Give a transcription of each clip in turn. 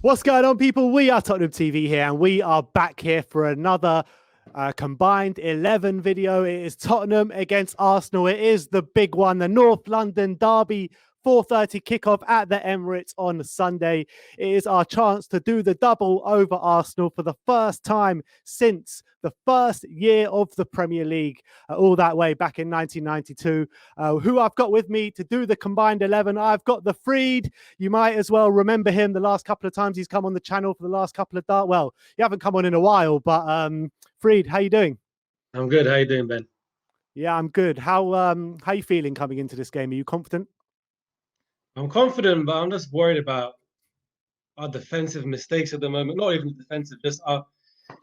What's going on, people? We are Tottenham TV here, and we are back here for another combined 11 video. It is Tottenham against Arsenal. It is the big one, the North London derby, 4:30 kickoff at the Emirates on Sunday. It is our chance to do the double over Arsenal for the first time since the first year of the Premier League, all that way back in 1992. Who I've got with me to do the combined 11, I've got the Freed. You might as well remember him the last couple of times he's come on the channel for the last couple of well, you haven't come on in a while, but Freed, how you doing? I'm good. How you doing, Ben? Yeah, I'm good. How you feeling coming into this game? Are you confident? I'm confident, but I'm just worried about our defensive mistakes at the moment. Not even defensive, just our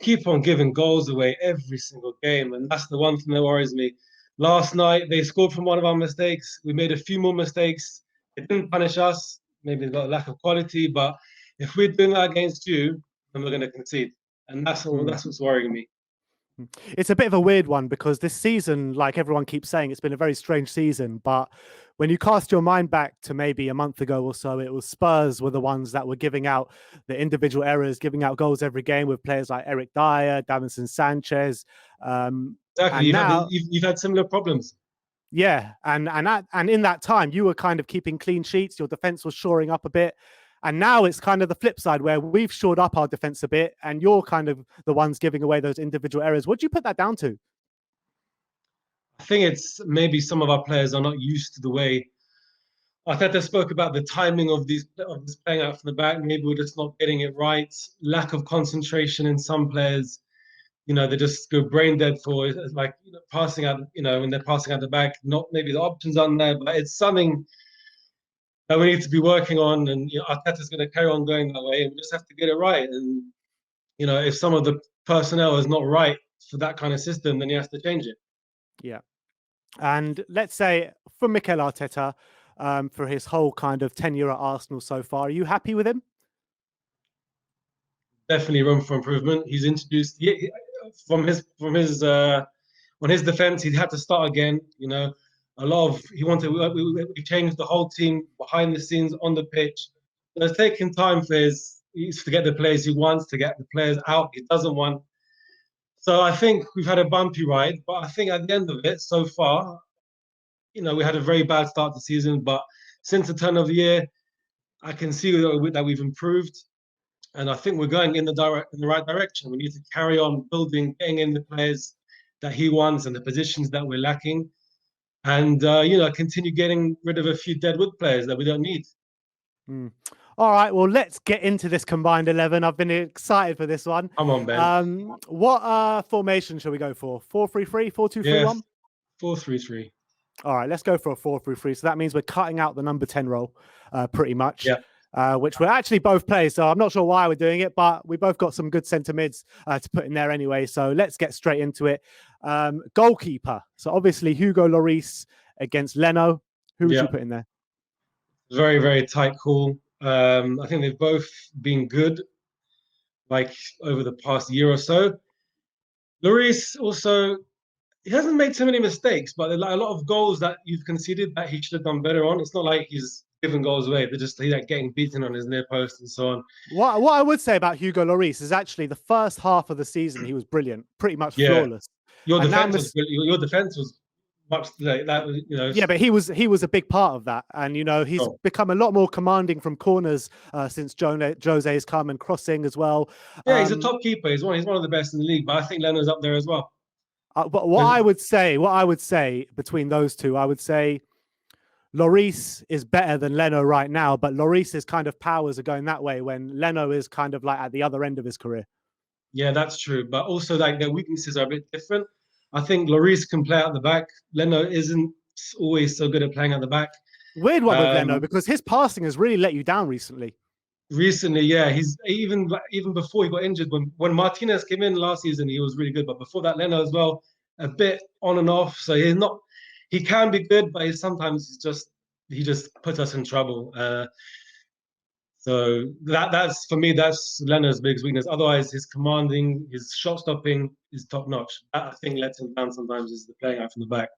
keep on giving goals away every single game, and that's the one thing that worries me. Last night they scored from one of our mistakes. We made a few more mistakes. It didn't punish us. Maybe a lack of quality, but if we're doing that against you, then we're going to concede, and that's all. That's what's worrying me. It's a bit of a weird one because this season, like everyone keeps saying, it's been a very strange season. But when you cast your mind back to maybe a month ago or so, it was Spurs were the ones that were giving out the individual errors, giving out goals every game with players like Eric Dyer, Davinson Sanchez. Exactly. And now, You've had similar problems. yeah, and in that time, you were kind of keeping clean sheets. Your defense was shoring up a bit. And now it's kind of the flip side where we've shored up our defense a bit and you're kind of the ones giving away those individual errors. What do you put that down to? I think it's maybe some of our players are not used to the way Arteta spoke about the timing of this playing out from the back. Maybe we're just not getting it right. Lack of concentration in some players. They just go brain dead for like passing out. When they're passing out the back, not maybe the options aren't there, but it's something that we need to be working on. And Arteta's going to carry on going that way, and we just have to get it right. And if some of the personnel is not right for that kind of system, then he has to change it. Yeah. And let's say for Mikel Arteta, for his whole kind of tenure at Arsenal so far, are you happy with him? Definitely room for improvement. He's introduced from his on his defense. He had to start again. A lot of he wanted. We changed the whole team behind the scenes on the pitch. So it's taking time for to get the players he wants, to get the players out he doesn't want. So I think we've had a bumpy ride, but I think at the end of it, so far, we had a very bad start to the season. But since the turn of the year, I can see that we've improved. And I think we're going in the right direction. We need to carry on building, getting in the players that he wants and the positions that we're lacking, and continue getting rid of a few deadwood players that we don't need. All right, well, let's get into this combined 11. I've been excited for this one. Come on, Ben. What formation shall we go for? 4-3-3, 4-2-3-1? 4-3-3. All right, let's go for a 4-3-3. So that means we're cutting out the number 10 role, pretty much. Yeah. Which we're actually both play. So I'm not sure why we're doing it, but we both got some good centre mids to put in there anyway. So let's get straight into it. Goalkeeper. So obviously Hugo Laurice against Leno. Who would you put in there? Very, very tight call. I think they've both been good, like over the past year or so. Laurice also, he hasn't made too many mistakes, but there are a lot of goals that you've conceded that he should have done better on. It's not like he's giving goals away. They're just getting beaten on his near post and so on. What I would say about Hugo Laurice is actually the first half of the season he was brilliant, pretty much flawless. Your defense was much like that. Yeah, but he was a big part of that, and he's become a lot more commanding from corners since Jose has come, and crossing as well. Yeah, he's a top keeper. He's one of the best in the league. But I think Leno's up there as well. But what I would say between those two, I would say Laurice is better than Leno right now, but Laurice's kind of powers are going that way when Leno is kind of like at the other end of his career. Yeah, that's true. But also like their weaknesses are a bit different. I think Laurice can play out the back. Leno isn't always so good at playing at the back. Weird one with Leno because his passing has really let you down recently. Recently, yeah, he's even before he got injured. When Martinez came in last season, he was really good. But before that, Leno as well, a bit on and off. So he's not. He can be good, but sometimes he just puts us in trouble. So that's for me, that's Leno's biggest weakness. Otherwise, his commanding, his shot stopping is top notch. I think lets him down sometimes is the playing out from the back.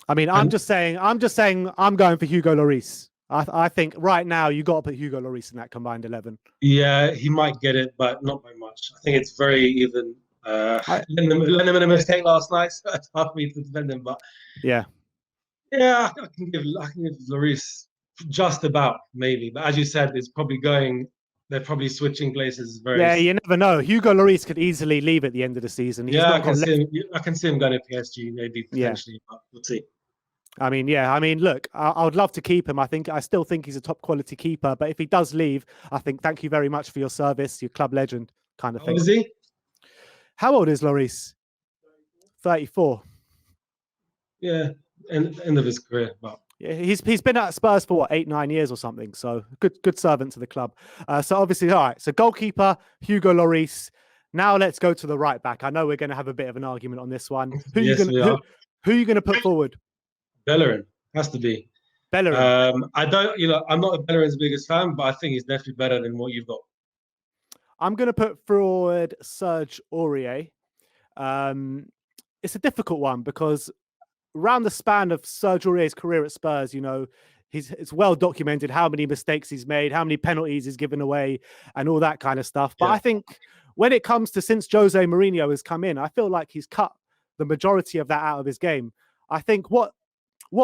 I mean, I'm just saying I'm going for Hugo Laurice. I think right now you got to put Hugo Laurice in that combined 11. Yeah, he might get it, but not by much. I think it's very even. I, Lennon made a mistake last night, so it's hard for me to defend him. But yeah. yeah, I can give Lloris just about maybe. But as you said, it's probably going. They're probably switching places very. Yeah, you never know. Hugo Laurice could easily leave at the end of the season. He's Yeah, not got left. I can see him going to PSG maybe Yeah. potentially, but we'll see. I mean, yeah. I mean, look, I would love to keep him. I still think he's a top quality keeper. But if he does leave, I think thank you very much for your service, your club legend kind of How thing. old is he? How old is Laurice? 34. Yeah, end of his career, but. Yeah, he's been at Spurs for what, 8-9 years or something. So good servant to the club. So obviously, all right. So goalkeeper Hugo Laurice. Now let's go to the right back. I know we're going to have a bit of an argument on this one. Yes, we are. Who are you going to put forward? Bellerin has to be. Bellerin. I don't, I'm not Bellerin's biggest fan, but I think he's definitely better than what you've got. I'm going to put forward Serge Aurier. It's a difficult one because around the span of Serge Aurier's career at Spurs, it's well documented how many mistakes he's made, how many penalties he's given away, and all that kind of stuff. But I think when it comes to since Jose Mourinho has come in, I feel like he's cut the majority of that out of his game. I think what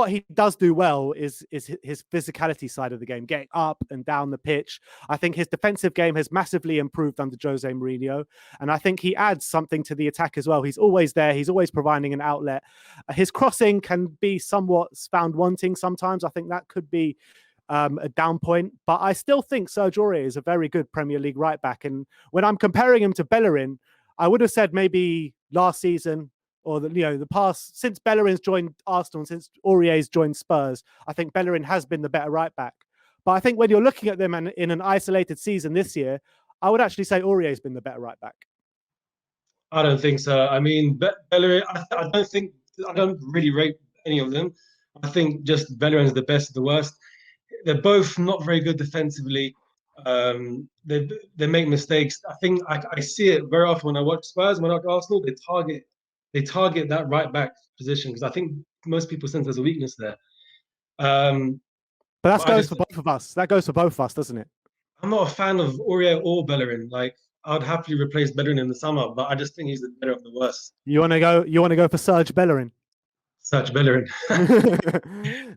he does do well is his physicality side of the game, getting up and down the pitch. I think his defensive game has massively improved under Jose Mourinho. And I think he adds something to the attack as well. He's always there. He's always providing an outlet. His crossing can be somewhat found wanting sometimes. I think that could be a down point. But I still think Serge Aurier is a very good Premier League right back. And when I'm comparing him to Bellerin, I would have said maybe last season, or the past, since Bellerin's joined Arsenal and since Aurier's joined Spurs, I think Bellerin has been the better right back. But I think when you're looking at them in an isolated season this year, I would actually say Aurier's been the better right back. I don't think so. I mean, Bellerin, I don't really rate any of them. I think just Bellerin's the best of the worst. They're both not very good defensively. They make mistakes. I think I see it very often when I watch Spurs, when I watch Arsenal, they target that right back position because I think most people sense there's a weakness there. But that goes for both of us. That goes for both of us, doesn't it? I'm not a fan of Aurier or Bellerin. Like, I'd happily replace Bellerin in the summer, but I just think he's the better of the worst. You want to go for Serge Bellerin? Serge Bellerin.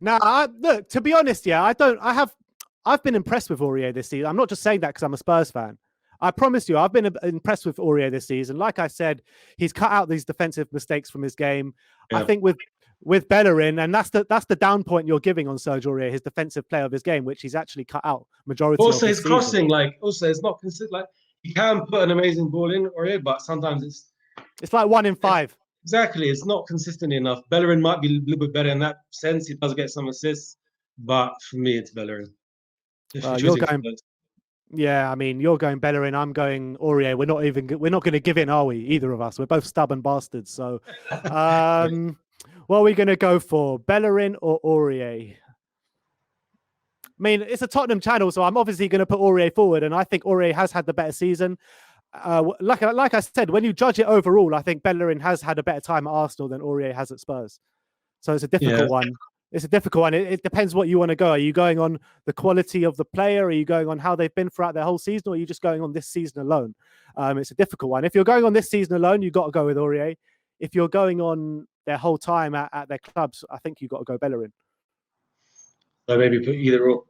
Now, look, to be honest, I've been impressed with Aurier this season. I'm not just saying that because I'm a Spurs fan. I promise you, I've been impressed with Aurier this season. Like I said, he's cut out these defensive mistakes from his game. Yeah. I think with Bellerin, and that's the down point you're giving on Serge Aurier, his defensive play of his game, which he's actually cut out majority. Also, of his crossing, it's not consistent. Like, he can put an amazing ball in Aurier, but sometimes it's like 1 in 5. Exactly, it's not consistent enough. Bellerin might be a little bit better in that sense. He does get some assists, but for me, it's Bellerin. Yeah, I mean, you're going Bellerin, I'm going Aurier. We're not going to give in, are we? Either of us. We're both stubborn bastards. So, what are we going to go for, Bellerin or Aurier? I mean, it's a Tottenham channel, so I'm obviously going to put Aurier forward, and I think Aurier has had the better season. Like I said, when you judge it overall, I think Bellerin has had a better time at Arsenal than Aurier has at Spurs. So it's a difficult one. It's a difficult one. It depends what you want to go. Are you going on the quality of the player? Are you going on how they've been throughout their whole season? Or are you just going on this season alone? It's a difficult one. If you're going on this season alone, you've got to go with Aurier. If you're going on their whole time at their clubs, I think you've got to go Bellerin. So maybe put either or.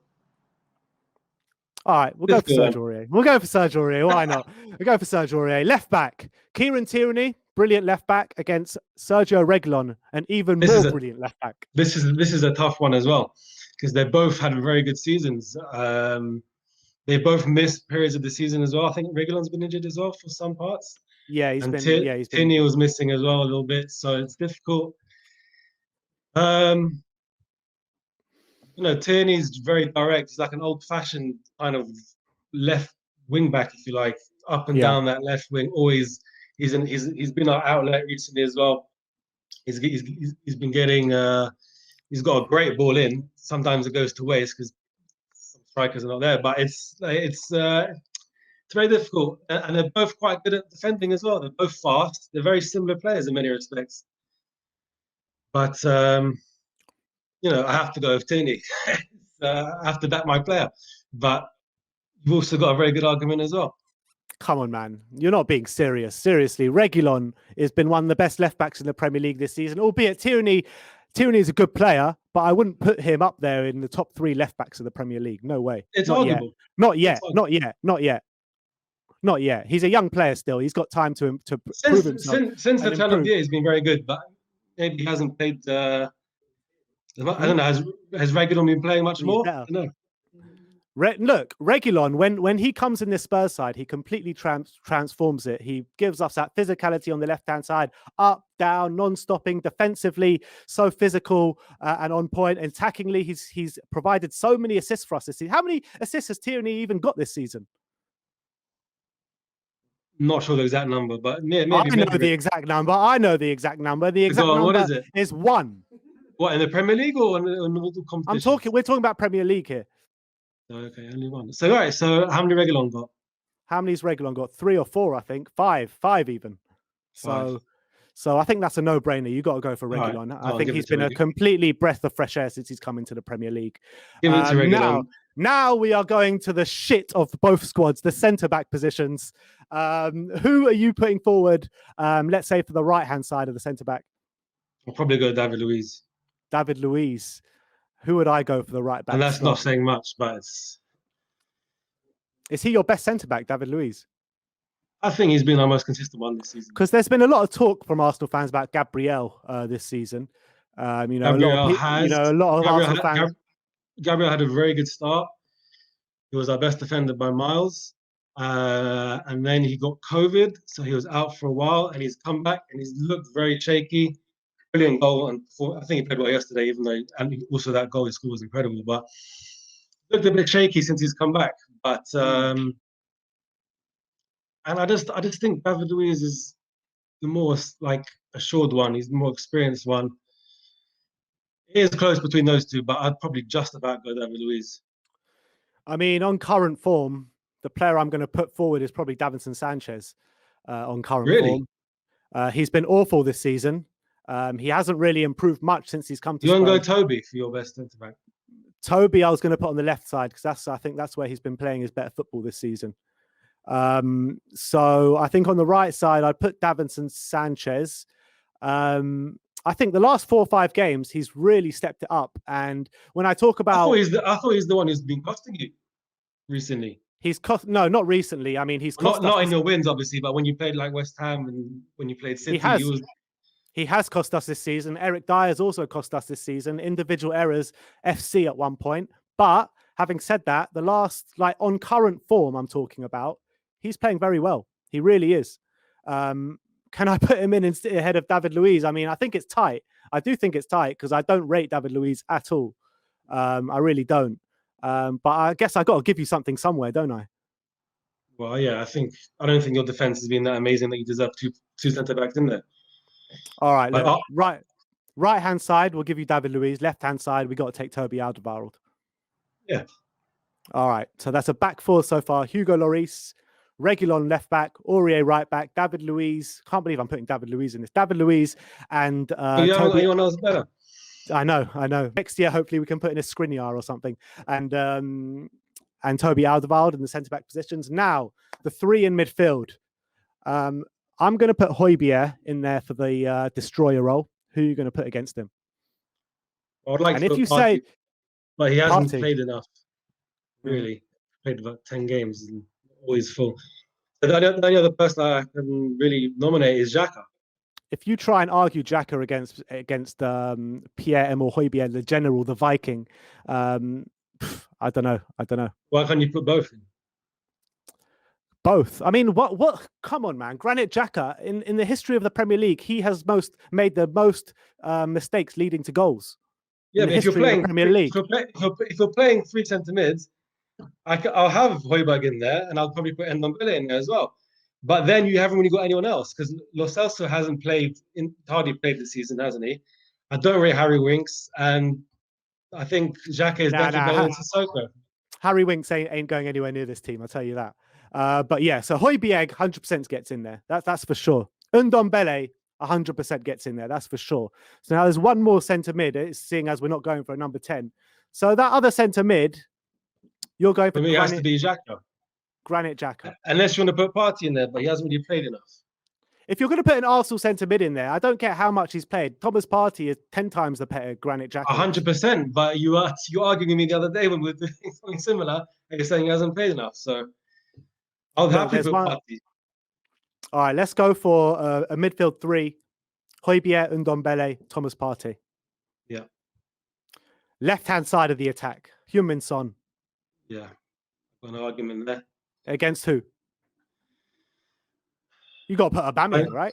All right, we'll go for Serge Aurier. We'll go for Serge Aurier. Why not? We'll go for Serge Aurier. Left back, Kieran Tierney, brilliant left back against Sergio Reguilon, an even more brilliant left back. This is a tough one as well because they both had very good seasons. They both missed periods of the season as well. I think Reguilon's been injured as well for some parts. Yeah, he's been. Tierney was missing as well a little bit, so it's difficult. Tierney's very direct. He's like an old-fashioned kind of left wing back, if you like, up and down that left wing. Always, he's been our outlet recently as well. He's been getting. He's got a great ball in. Sometimes it goes to waste because some strikers are not there. But it's very difficult, and they're both quite good at defending as well. They're both fast. They're very similar players in many respects. But I have to go with Tierney. have to back my player. But you've also got a very good argument as well. Come on, man. You're not being serious. Seriously, Reguilon has been one of the best left backs in the Premier League this season, albeit Tierney is a good player, but I wouldn't put him up there in the top 3 left backs of the Premier League. No way. It's Not arguable. Yet. Not yet. It's arguable. Not yet. Not yet. Not yet. He's a young player still. He's got time to prove himself. Since the turn of the year, he's been very good, but maybe he hasn't played. I don't know. Has Reguilon been playing much more? No. Look, Reguilon, when he comes in this Spurs side, he completely transforms it. He gives us that physicality on the left-hand side, up, down, non-stopping, defensively, so physical and on point. And attackingly, he's provided so many assists for us this season. How many assists has Tierney even got this season? Not sure the exact number, but maybe. I know the exact number. The exact number what is it? Is 1. What, in the Premier League or in the competition? We're talking about Premier League here. Okay, only 1. So, all right. So, how many Reguilon got? How many's Reguilon got? 3 or 4, I think. 5 even. 5. So I think that's a no-brainer. You got to go for Reguilon. Right. I think he's been a completely breath of fresh air since he's come into the Premier League. Give it to Reguilon. Now we are going to the shit of both squads, the centre-back positions. Who are you putting forward, let's say, for the right-hand side of the centre-back? I'll probably go David Luiz. David Luiz. Who would I go for the right back? And that's not saying much, but it's... Is he your best centre-back, David Luiz? I think he's been our most consistent one this season. Because there's been a lot of talk from Arsenal fans about Gabriel this season. Gabriel had a very good start. He was our best defender by miles. And then he got COVID, so he was out for a while, and he's come back and he's looked very shaky. Brilliant goal, and I think he played well yesterday, even though, and also that goal he scored was incredible. But looked a bit shaky since he's come back. But and I just think David Luiz is the more like assured one. He's the more experienced one. It is close between those two, but I'd probably just about go David Luiz. I mean, on current form, the player I'm going to put forward is probably Davinson Sanchez. On current form, he's been awful this season. He hasn't really improved much since he's come to. You want to go Toby for your best centre back? Toby, I was going to put on the left side because I think that's where he's been playing his better football this season. So I think on the right side, I'd put Davinson Sanchez. I think the last 4 or 5 games, he's really stepped it up. And when I talk about, I thought he's the one who's been costing you recently. He's cost not recently. I mean, he's cost not in your wins, obviously, but when you played like West Ham and when you played City, he has cost us this season. Eric Dyer's also cost us this season. Individual errors, FC at one point. But having said that, the last, like on current form, I'm talking about, he's playing very well. He really is. Can I put him in ahead of David Luiz? I mean, I think it's tight. I do think it's tight because I don't rate David Luiz at all. I really don't. But I guess I got to give you something somewhere, don't I? Well, yeah, I don't think your defense has been that amazing that you deserve two centre backs in there. All right, right hand side, we'll give you David Luiz. Left hand side, we got to take Toby Alderweireld. Yeah. All right, so that's a back 4 so far. Hugo Laurice, Reguilon left back, Aurier right back, David Luiz. Can't believe I'm putting David Luiz in this. David Luiz and Toby. Anyone else better? I know. Next year, hopefully, we can put in a Skriniar or something, and Toby Alderweireld in the centre back positions. Now the 3 in midfield. I'm going to put Højbjerg in there for the destroyer role. Who are you going to put against him? I'd like to put Partey, but he hasn't played enough. Really, played about 10 games and always full. So the only other person I can really nominate is Xhaka. If you try and argue Xhaka against Pierre-Emile Højbjerg, the general, the Viking, I don't know. Why can't you put both in? Both. I mean, what? Come on, man. Granit Xhaka, in the history of the Premier League, he has made the most mistakes leading to goals. Yeah, but if you're playing Premier League, if you're playing 3 centre mids, I'll have Højbjerg in there, and I'll probably put Ndombele in there as well. But then you haven't really got anyone else because Lo Celso hasn't hardly played this season, hasn't he? I don't rate Harry Winks, and I think Xhaka is definitely better than Sissoko. Harry Winks ain't going anywhere near this team, I'll tell you that. But yeah, so Højbjerg 100% gets in there. That's for sure. Ndombele 100% gets in there. That's for sure. So now there's one more centre mid, seeing as we're not going for a number 10. So that other centre mid, you're going for For me, it has to be Xhaka. Granit Xhaka. Unless you want to put Partey in there, but he hasn't really played enough. If you're going to put an Arsenal centre mid in there, I don't care how much he's played. Thomas Partey is 10 times the better Granit Xhaka. 100%. But you arguing with me the other day when we were doing something similar, and you're saying he hasn't played enough. So I'll happily put Partey. All right, let's go for a midfield three: Højbjerg, Ndombele, Thomas Partey. Yeah. Left-hand side of the attack: Heung-min Son. Yeah, got no argument there. Against who? You got to put Aubameyang, right?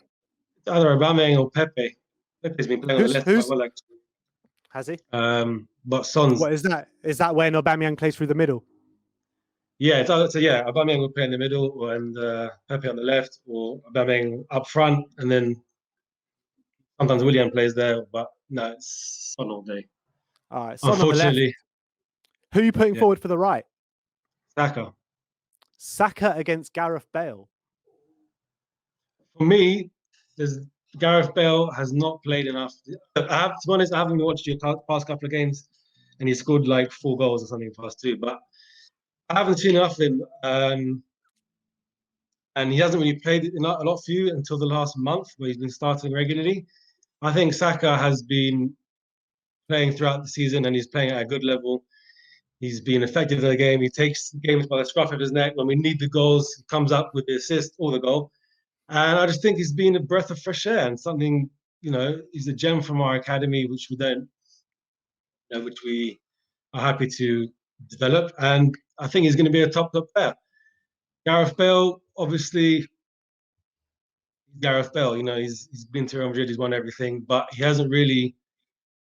Either Aubameyang or Pepe. Pepe's been playing on the left quite well, actually. Has he? But Son's. What is that? Is that when Aubameyang plays through the middle? Yeah, Aubameyang will play in the middle, and Pepe on the left, or Aubameyang up front, and then sometimes Willian plays there. But no, it's Son all day. All right, Son unfortunately. On the left. Who are you putting forward for the right? Saka. Saka against Gareth Bale. For me, Gareth Bale has not played enough. To be honest, I haven't watched your past couple of games, and he scored like 4 goals or something past 2. But I haven't seen enough of him, and he hasn't really played a lot for you until the last month, where he's been starting regularly. I think Saka has been playing throughout the season, and he's playing at a good level. He's been effective in the game. He takes games by the scruff of his neck. When we need the goals, he comes up with the assist or the goal. And I just think he's been a breath of fresh air, and something, he's a gem from our academy, which we are happy to develop. And I think he's going to be a top player. Gareth Bale, obviously, Gareth Bale, he's been to Real Madrid, he's won everything, but he hasn't really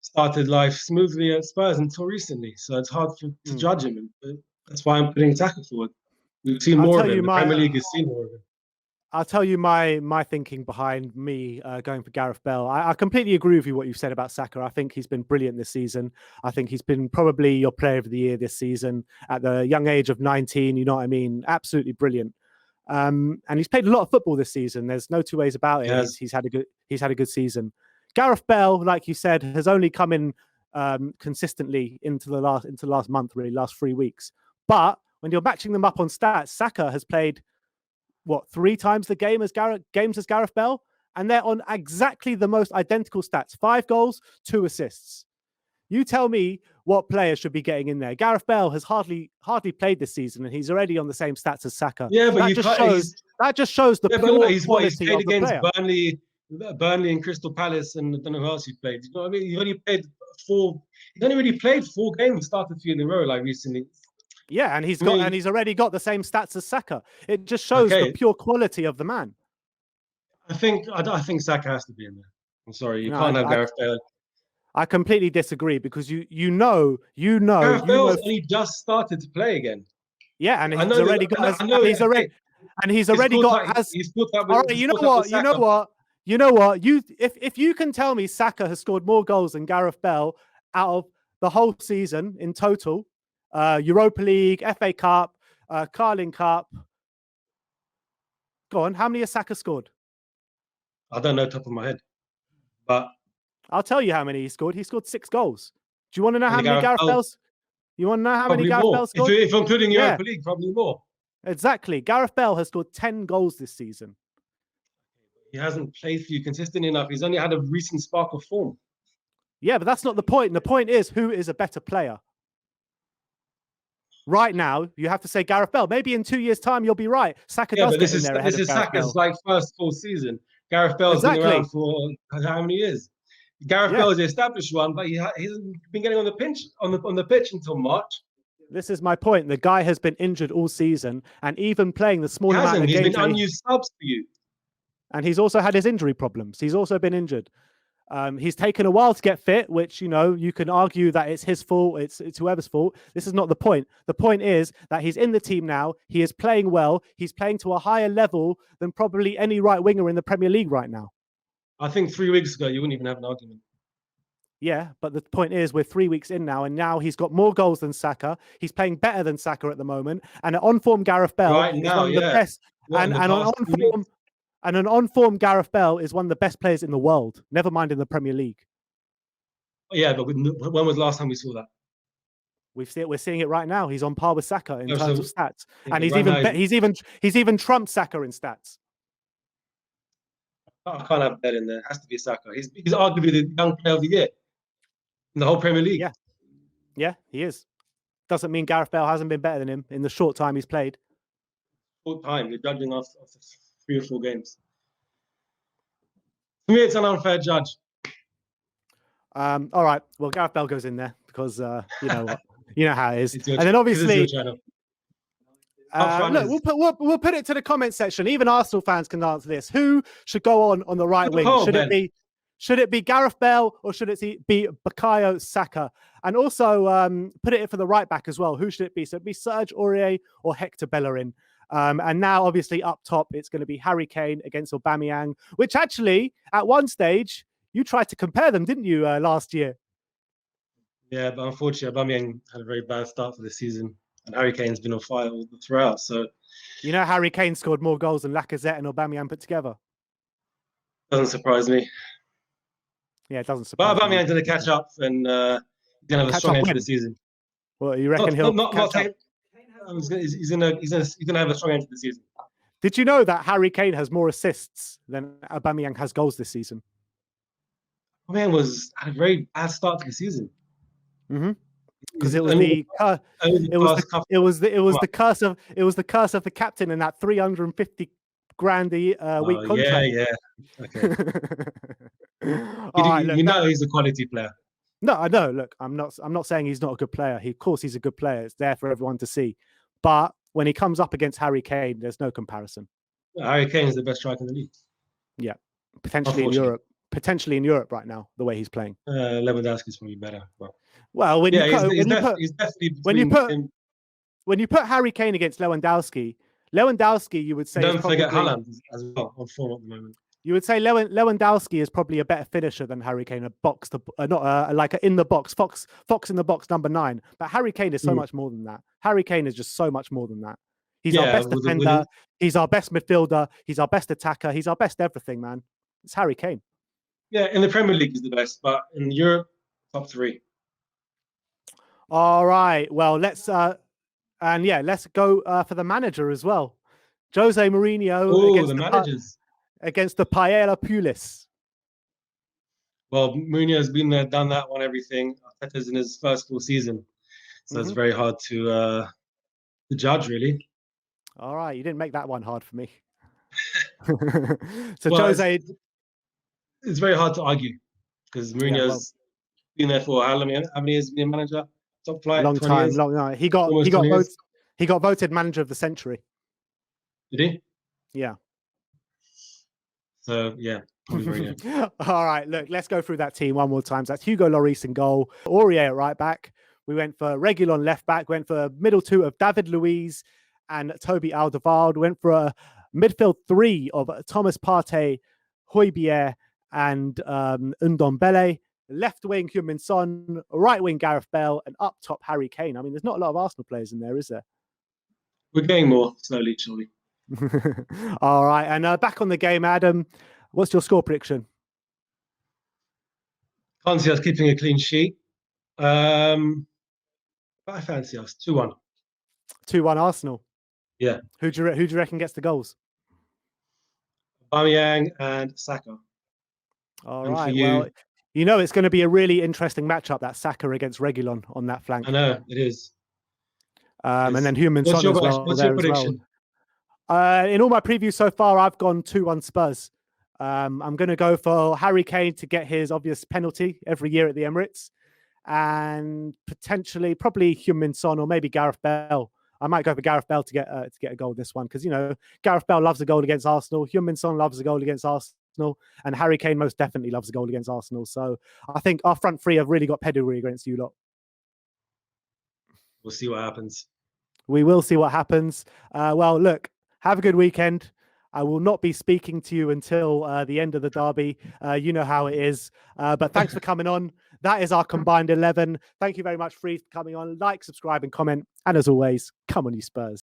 started life smoothly at Spurs until recently. So it's hard to judge him. But that's why I'm putting Saka forward. We've seen more of him. The Premier League has seen more of him. I'll tell you my thinking behind me going for Gareth Bale. I completely agree with you what you've said about Saka. I think he's been brilliant this season. I think he's been probably your player of the year this season at the young age of 19. You know what I mean? Absolutely brilliant. And he's played a lot of football this season. There's no two ways about it. Yes. He's had a good season. Gareth Bale, like you said, has only come in consistently into the last month, really, last 3 weeks. But when you're matching them up on stats, Saka has played 3 times the game as Gareth Bale, and they're on exactly the most identical stats: 5 goals, 2 assists. You tell me what players should be getting in there. Gareth Bale has hardly played this season, and he's already on the same stats as Saka. Yeah, but that just shows the pure quality of the player. Burnley and Crystal Palace, and I don't know who else he played. You know what I mean? He's only really played 4 games, started 3 in a row like recently. Yeah, and he's already got the same stats as Saka. It just shows the pure quality of the man. I think Saka has to be in there. I'm sorry, you can't have Gareth Bale. I completely disagree, because you know Gareth Bale's only just started to play again. Yeah, and he's already got. All right, you know what? If you can tell me Saka has scored more goals than Gareth Bale out of the whole season in total, Europa League, FA Cup, Carling Cup. Go on, how many has Saka scored? I don't know top of my head, but I'll tell you how many he scored. He scored 6 goals. Do you want to know how many Gareth Bale's? You want to know how many Gareth Bale scored? If I'm including Europa League, probably more. Exactly. Gareth Bale has scored 10 goals this season. He hasn't played for you consistently enough. He's only had a recent spark of form. Yeah, but that's not the point. The point is, who is a better player? Right now, you have to say Gareth Bale. Maybe in 2 years' time, you'll be right. Saka does get in there ahead of Gareth Bale. This is Saka's first full season. Gareth Bale's been around for how many years? Gareth Bale is the established one, but he hasn't been getting on the pitch until March. This is my point. The guy has been injured all season, and even playing the small amount of games. He's been unused subs for you. And he's also had his injury problems. He's also been injured. He's taken a while to get fit, which, you can argue that it's his fault. It's whoever's fault. This is not the point. The point is that he's in the team now. He is playing well. He's playing to a higher level than probably any right winger in the Premier League right now. I think 3 weeks ago, you wouldn't even have an argument. Yeah, but the point is we're 3 weeks in now, and now he's got more goals than Saka. He's playing better than Saka at the moment. And an on-form Gareth Bale is one of the best. And an on-form Gareth Bale is one of the best players in the world, never mind in the Premier League. Yeah, but when was the last time we saw that? We're seeing it right now. He's on par with Saka in terms of stats, and he's even trumped Saka in stats. I can't have that in there. It has to be Saka. He's arguably the young player of the year in the whole Premier League. Yeah, he is. Doesn't mean Gareth Bale hasn't been better than him in the short time he's played. Short time. You're judging off 3 or 4 games. For me, it's an unfair judge. All right. Well, Gareth Bale goes in there because you know what, you know how it is. And then obviously, look, we'll put it to the comment section. Even Arsenal fans can answer this. Who should go on the right wing? Should it be Gareth Bale or should it be Bukayo Saka? And also put it in for the right back as well. Who should it be? So it'd be Serge Aurier or Hector Bellerin. And now, obviously, up top, it's going to be Harry Kane against Aubameyang, which actually, at one stage, you tried to compare them, didn't you, last year? Yeah, but unfortunately, Aubameyang had a very bad start for the season. And Harry Kane's been on fire all throughout. So, you know, Harry Kane scored more goals than Lacazette and Aubameyang put together. Doesn't surprise me. Yeah, it doesn't surprise me. But Aubameyang's going to catch up and he's going to have a strong end to the season. Well, you reckon he'll catch up? He's going to have a strong end to the season. Did you know that Harry Kane has more assists than Aubameyang has goals this season? Aubameyang had a very bad start to the season. Because it was the curse of the captain and that 350 grand a week contract. Yeah. Okay. You know he's a quality player. No, I know. Look, I'm not saying he's not a good player. Of course, he's a good player. It's there for everyone to see. But when he comes up against Harry Kane, there's no comparison. Harry Kane is the best striker in the league. Yeah, potentially in Europe. Potentially in Europe right now, the way he's playing. Lewandowski's probably better. Well, when you put Harry Kane against Lewandowski, you would say. Don't forget Haaland as well on form at the moment. You would say Lewandowski is probably a better finisher than Harry Kane, in the box, Fox in the box number 9. But Harry Kane is so much more than that. Harry Kane is just so much more than that. He's our best defender. He's our best midfielder. He's our best attacker. He's our best everything, man. It's Harry Kane. Yeah, in the Premier League, he's the best, but in Europe, top 3. All right. Well, let's go for the manager as well. Jose Mourinho against the Paella Pulis. Well, Mourinho's been there, done that, won everything. Arteta's in his first full season, so it's very hard to judge, really. All right, you didn't make that one hard for me. Jose. It's very hard to argue because Mourinho's been there for how many years? Been a manager, top flight, long time. He got voted manager of the century. Did he? Yeah. So yeah. All right, look, let's go through that team one more time. So that's Hugo Laurice in goal, Aurier at right back. We went for Reguilon left back. Went for middle 2 of David Luiz and Toby Alderweireld. Went for a midfield 3 of Thomas Partey, Højbjerg, and Ndombele. Left wing, Heung-min Son. Right wing, Gareth Bale. And up top, Harry Kane. I mean, there's not a lot of Arsenal players in there, is there? We're getting more slowly, surely. All right. And back on the game, Adam, what's your score prediction? Can't see us keeping a clean sheet. But I fancy us 2-1. 2-1 Arsenal. Yeah. Who do you reckon gets the goals? Aubameyang and Saka. All right. Well, you know it's going to be a really interesting matchup, that Saka against Reguilon on that flank. I know it is. And then Heung-min Son as well. What's your prediction? In all my previews so far, I've gone 2-1 Spurs. I'm going to go for Harry Kane to get his obvious penalty every year at the Emirates, and potentially, probably Heung-min Son or maybe Gareth Bale. I might go for Gareth Bale to get a goal this one because, you know, Gareth Bale loves a goal against Arsenal. Heung-min Son loves a goal against Arsenal. And Harry Kane most definitely loves a goal against Arsenal. So I think our front 3 have really got pedigree against you lot. We'll see what happens. We will see what happens. Well, look, have a good weekend. I will not be speaking to you until the end of the derby. You know how it is. But thanks for coming on. That is our combined 11. Thank you very much, Free, for coming on. Like, subscribe, and comment. And as always, come on, you Spurs.